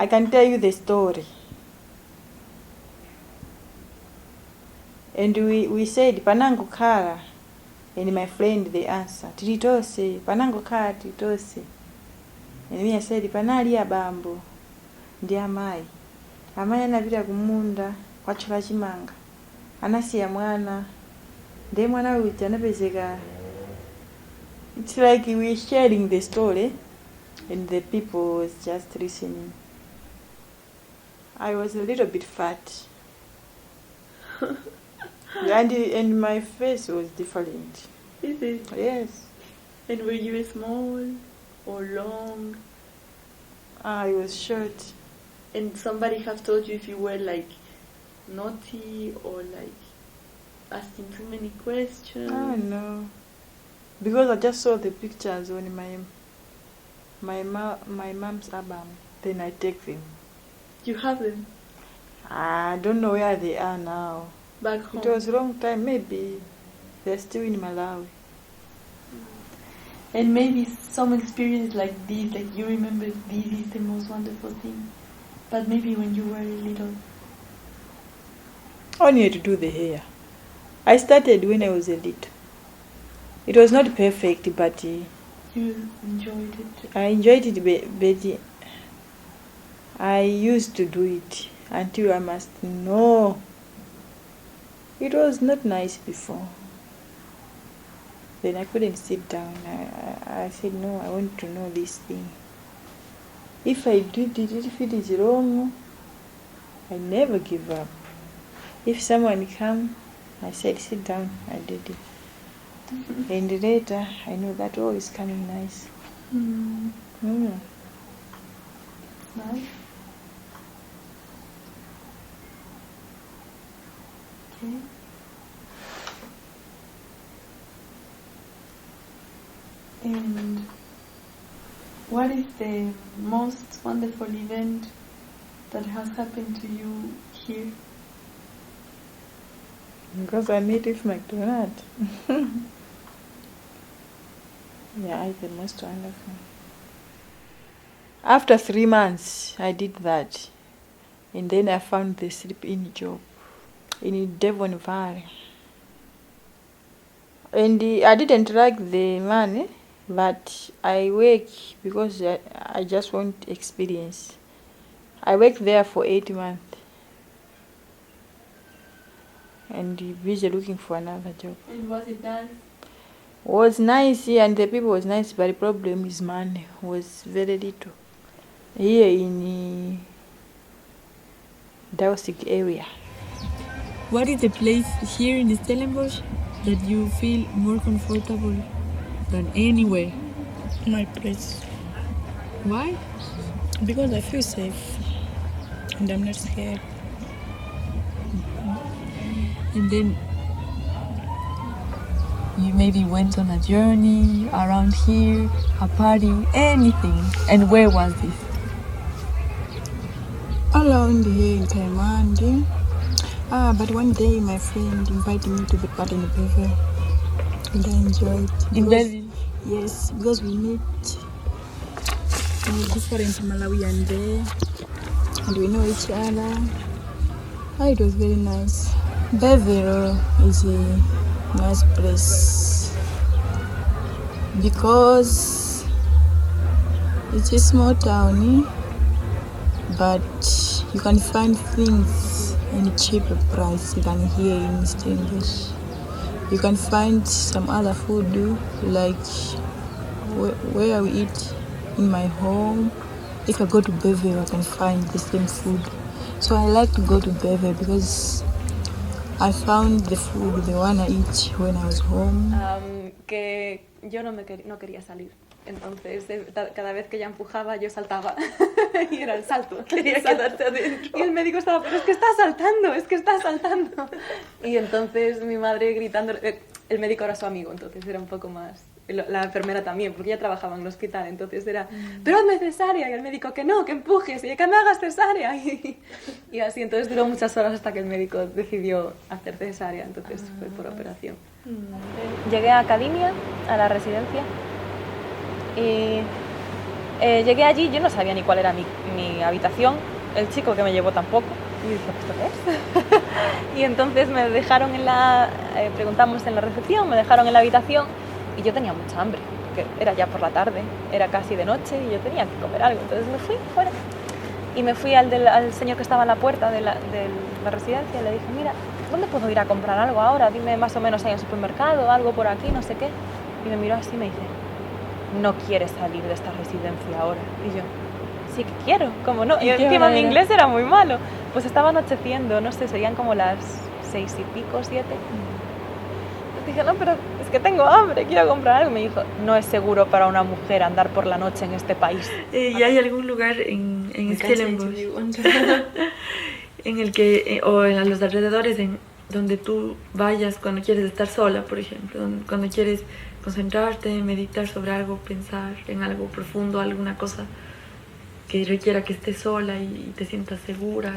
I can tell you the story. And we said, panango kala. And my friend, they answered, tilitose, panango kala, tilitose. And me I said, panali ya bambo, ndi amayi. Amayi anapita kumunda, kwa chula chimanga. Anasiya mwana. Ndiye mwana uja anapezeka. It's like we're sharing the story. And the people was just listening. I was a little bit fat. and my face was different. Is it? Yes. And were you small or long? I was short. And somebody have told you if you were like naughty or like asking too many questions? I don't know. Because I just saw the pictures on my mom's album. Then I take them. You have them I don't know where they are now. back home? It was a long time. Maybe they're still in Malawi. And maybe some experience like this, like you remember this is the most wonderful thing. But maybe when you were little. Only to do the hair. I started when I was a little. It was not perfect, but You enjoyed it. I enjoyed it, but I used to do it until I must know. It was not nice before. Then I couldn't sit down. I said, no, I want to know this thing. If I did it, if it is wrong, I never give up. If someone come, I said, sit down, I did it. And later, I know that all is coming nice. Mm. Mm. Nice. Okay. And what is the most wonderful event that has happened to you here? Because I meet with McDonald. Yeah, it's the most wonderful. After 3 months, I did that. And then I found the sleep-in job in Devon Valley. And I didn't like the money, but I work because I just want experience. I worked there for 8 months. And busy looking for another job. And was it nice? Was nice and the people was nice, but the problem is money was very little. Here in Dausig area. What is the place here in Stellenbosch that you feel more comfortable than anywhere? My place. Why? Because I feel safe and I'm not scared. And then you maybe went on a journey around here, a party, anything. And where was this? Around here in Kaimandi. But one day my friend invited me to the party in Belleville. And I enjoyed it. In Belleville? Yes, because we meet different Malawian there. And we know each other. It was very nice. Belleville is a nice place because it's a small town, but you can find things in cheaper price than here in Stellenbosch. You can find some other food like where we eat in my home. If I go to Belleville, I can find the same food. So I like to go to Belleville because I found the food, the one I eat when I was home. Que yo no quería salir. Entonces, cada vez que ella empujaba, yo saltaba. Y era el salto. Quería quedarte adentro. Y el médico estaba, pero es que estás saltando, es que estás saltando. Y entonces mi madre gritando, el médico era su amigo, entonces era un poco más... La enfermera también, porque ella trabajaba en el hospital, entonces era, pero hazme cesárea, y el médico que no, que empujes, y que me hagas cesárea. Y así, entonces duró muchas horas hasta que el médico decidió hacer cesárea, entonces fue por operación. Llegué a Academia, a la residencia, y Llegué allí, yo no sabía ni cuál era mi habitación, el chico que me llevó tampoco, y dije, ¿esto qué es? Y entonces me dejaron preguntamos en la recepción, me dejaron en la habitación y yo tenía mucha hambre, porque era ya por la tarde, era casi de noche y yo tenía que comer algo, entonces me fui fuera. Y me fui al señor que estaba en la puerta de la residencia y le dije, mira, ¿dónde puedo ir a comprar algo ahora? Dime más o menos, ¿hay un supermercado, algo por aquí, no sé qué? Y me miró así y me dice, no quieres salir de esta residencia ahora. Y yo, sí que quiero, ¿cómo no? Y encima mi inglés era muy malo. Pues estaba anocheciendo, no sé, serían como las 6 y pico, 7. Dije, no, pero es que tengo hambre, quiero comprar algo. Me dijo, no es seguro para una mujer andar por la noche en este país. ¿Y hay algún lugar en Stellenbosch en el que, o en los alrededores, donde tú vayas cuando quieres estar sola, por ejemplo, cuando quieres concentrarte, meditar sobre algo, pensar en algo profundo, alguna cosa que requiera que estés sola y te sientas segura?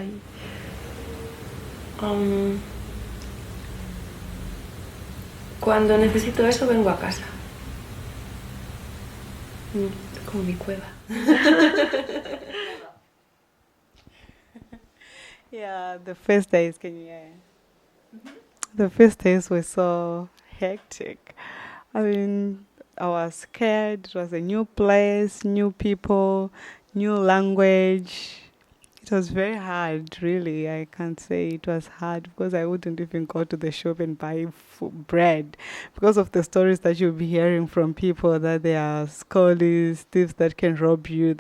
Cuando necesito eso, vengo a casa. Como mi cueva. Yeah, the first days, the first days were so hectic. I mean, I was scared. It was a new place, new people, new language. It was very hard, really. I can't say it was hard because I wouldn't even go to the shop and buy bread because of the stories that you'll be hearing from people that there are scholars, thieves that can rob you,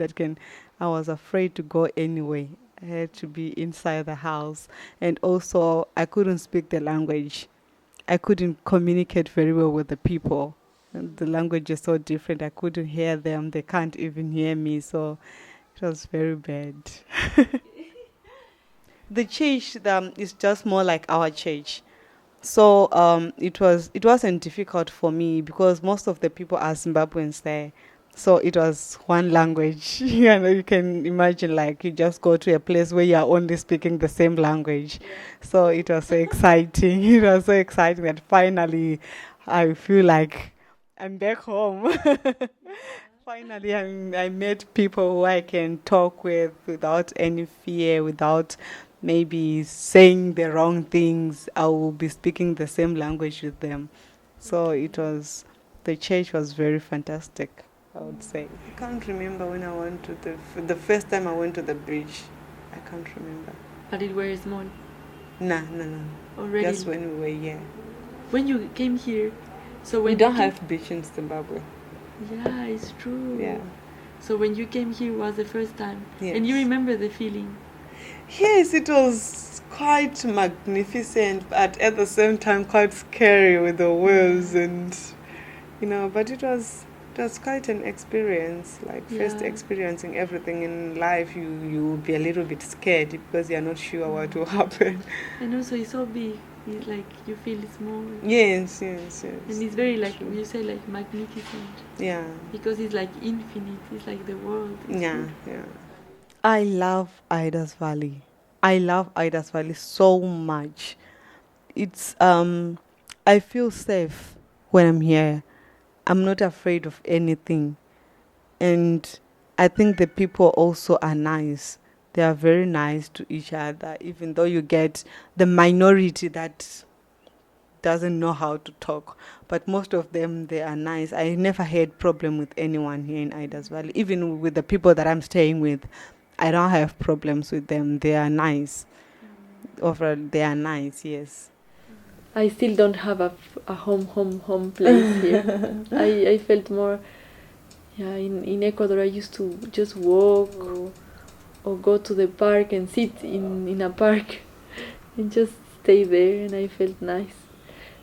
I was afraid to go anyway. I had to be inside the house. And also, I couldn't speak the language. I couldn't communicate very well with the people. And the language is so different. I couldn't hear them. They can't even hear me. So it was very bad. The church is just more like our church. So it wasn't difficult for me because most of the people are Zimbabweans there. So it was one language. You can imagine, like, you just go to a place where you are only speaking the same language. So it was so exciting. It was so exciting that finally I feel like I'm back home. Finally, I met people who I can talk with without any fear, without maybe saying the wrong things. I will be speaking the same language with them. So the church was very fantastic, I would say. I can't remember when I went to the first time I went to the bridge. I can't remember. But it was small? No. Already? Just when we were here. When you came here, so when we don't have beach in Zimbabwe. Yeah, it's true. Yeah. So when you came here was the first time? Yes. And you remember the feeling? Yes, it was quite magnificent, but at the same time quite scary with the waves and, but it was quite an experience, like first experiencing everything in life. You will be a little bit scared because you're not sure what will happen. And also it's so big. It's like you feel small. Yes. And it's very, like you say, like magnificent. Yeah. Because it's like infinite. It's like the world. Yeah. I love Ida's Valley. I love Ida's Valley so much. It's I feel safe when I'm here. I'm not afraid of anything. And I think the people also are nice. They are very nice to each other, even though you get the minority that doesn't know how to talk. But most of them, they are nice. I never had problem with anyone here in Ida's Valley. Even with the people that I'm staying with, I don't have problems with them. They are nice. Overall, they are nice, yes. I still don't have a home place here. I felt more, in Ecuador I used to just walk or go to the park and sit in a park and just stay there, and I felt nice.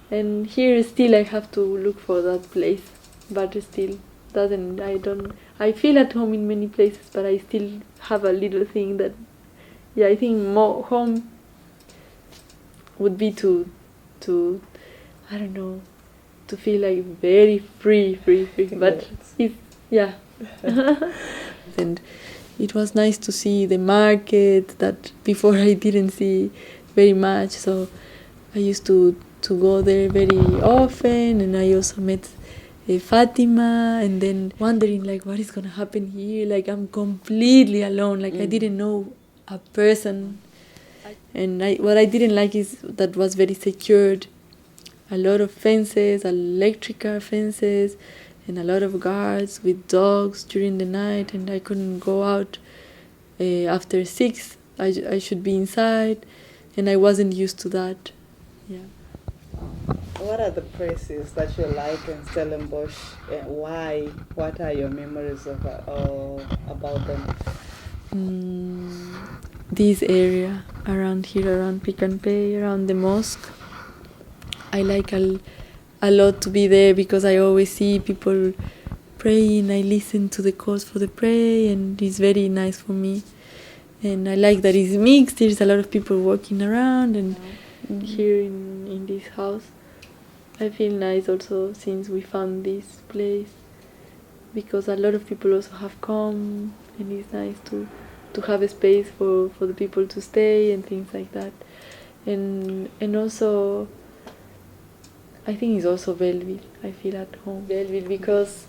And here still I have to look for that place, but still I feel at home in many places, but I still have a little thing that, I think more home would be to I don't know, to feel like very free. But and it was nice to see the market that before I didn't see very much, so I used to go there very often, and I also met Fatima, and then wondering like what is gonna happen here. Like I'm completely alone. Like I didn't know a person, and what I didn't like is that was very secured. A lot of fences, electrical fences, and a lot of guards with dogs during the night, and I couldn't go out after 6. I should be inside, and I wasn't used to that. Yeah. What are the places that you like in Stellenbosch, and why? What are your memories of about them? This area around here, around Pick and Pay, around the mosque. I like a lot to be there because I always see people praying. I listen to the calls for the prayer, and it's very nice for me. And I like that it's mixed. There's a lot of people walking around, and here in this house. I feel nice also since we found this place, because a lot of people also have come, and it's nice to have a space for the people to stay and things like that. And also I think it's also Belleville. I feel at home Belleville because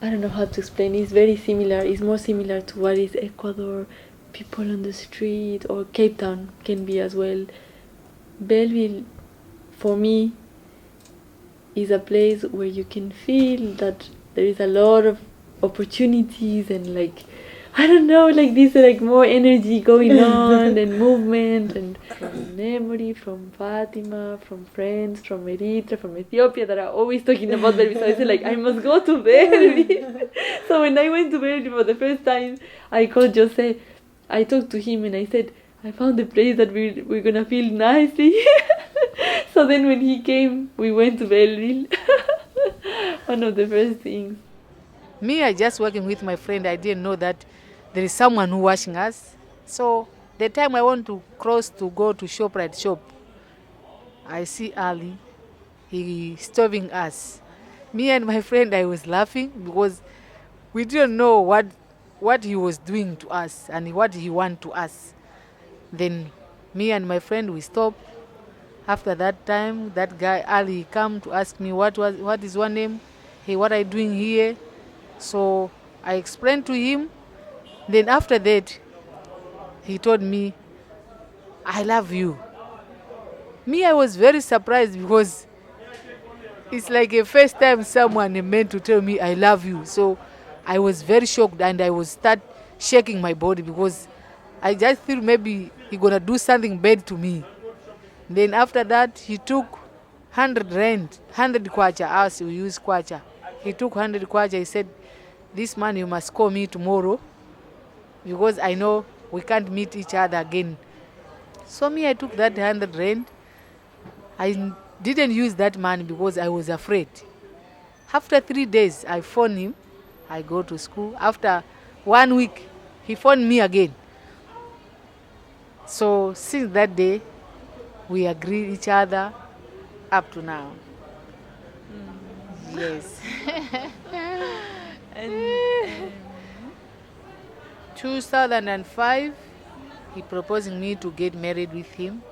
I don't know how to explain. It's very similar. It's more similar to what is Ecuador, people on the street, or Cape Town can be as well. Belleville, for me, is a place where you can feel that there is a lot of opportunities and like, I don't know, like this like more energy going on and movement, and from memory, from Fatima, from friends, from Eritrea, from Ethiopia that are always talking about Belleville. So I said like, I must go to Belleville. So when I went to Belleville for the first time, I called Jose. I talked to him and I said, I found a place that we're gonna feel nicely. So then when he came, we went to Belleville. One of the first things. Me, I just working with my friend. I didn't know that there is someone who watching us. So the time I want to cross to go to ShopRite shop, I see Ali. He stopping us. Me and my friend, I was laughing because we didn't know what he was doing to us and what he want to us. Then me and my friend, we stopped. After that time, that guy Ali come to ask me what is your name? Hey, what are you doing here? So I explained to him. Then after that, he told me, I love you. Me, I was very surprised because it's like a first time someone meant to tell me I love you. So I was very shocked and I was start shaking my body because I just feel maybe he gonna do something bad to me. Then after that, he took 100 rand, 100 kwacha, us we use kwacha. He took 100 kwacha, he said, this man, you must call me tomorrow because I know we can't meet each other again. So me, I took that 100 rand. I didn't use that money because I was afraid. After 3 days, I phoned him. I go to school. After 1 week, he phoned me again. So since that day, we agree each other up to now. Yes. And 2005, he proposing me to get married with him.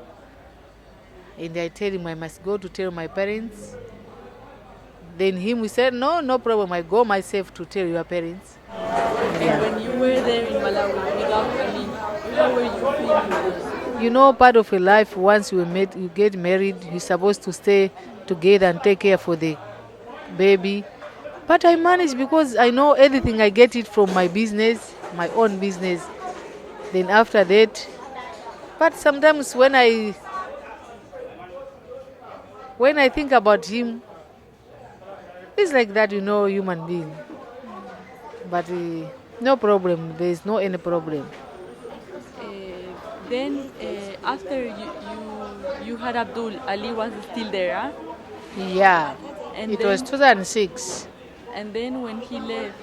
And I tell him I must go to tell my parents. Then we said, no problem. I go myself to tell your parents. And when you were there in Malawi without Ali, how were you feeling? You know, part of your life, once you get married, you're supposed to stay together and take care for the baby. But I manage because I know everything. I get it from my business, my own business. Then after that, but sometimes when I think about him, it's like that, human being. But no problem. There is no any problem. Then after you had Abdul, Ali was still there, huh? Yeah. And it then, was 2006. And then when he left,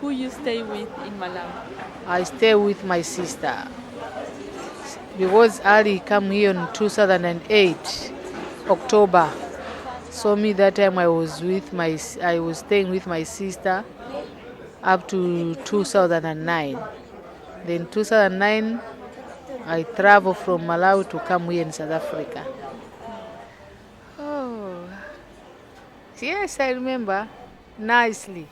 who you stay with in Malawi? I stay with my sister. Because Ali came here in 2008, October. So me that time I was staying with my sister up to 2009. Then 2009 I traveled from Malawi to come here in South Africa. Oh, Yes, I remember nicely.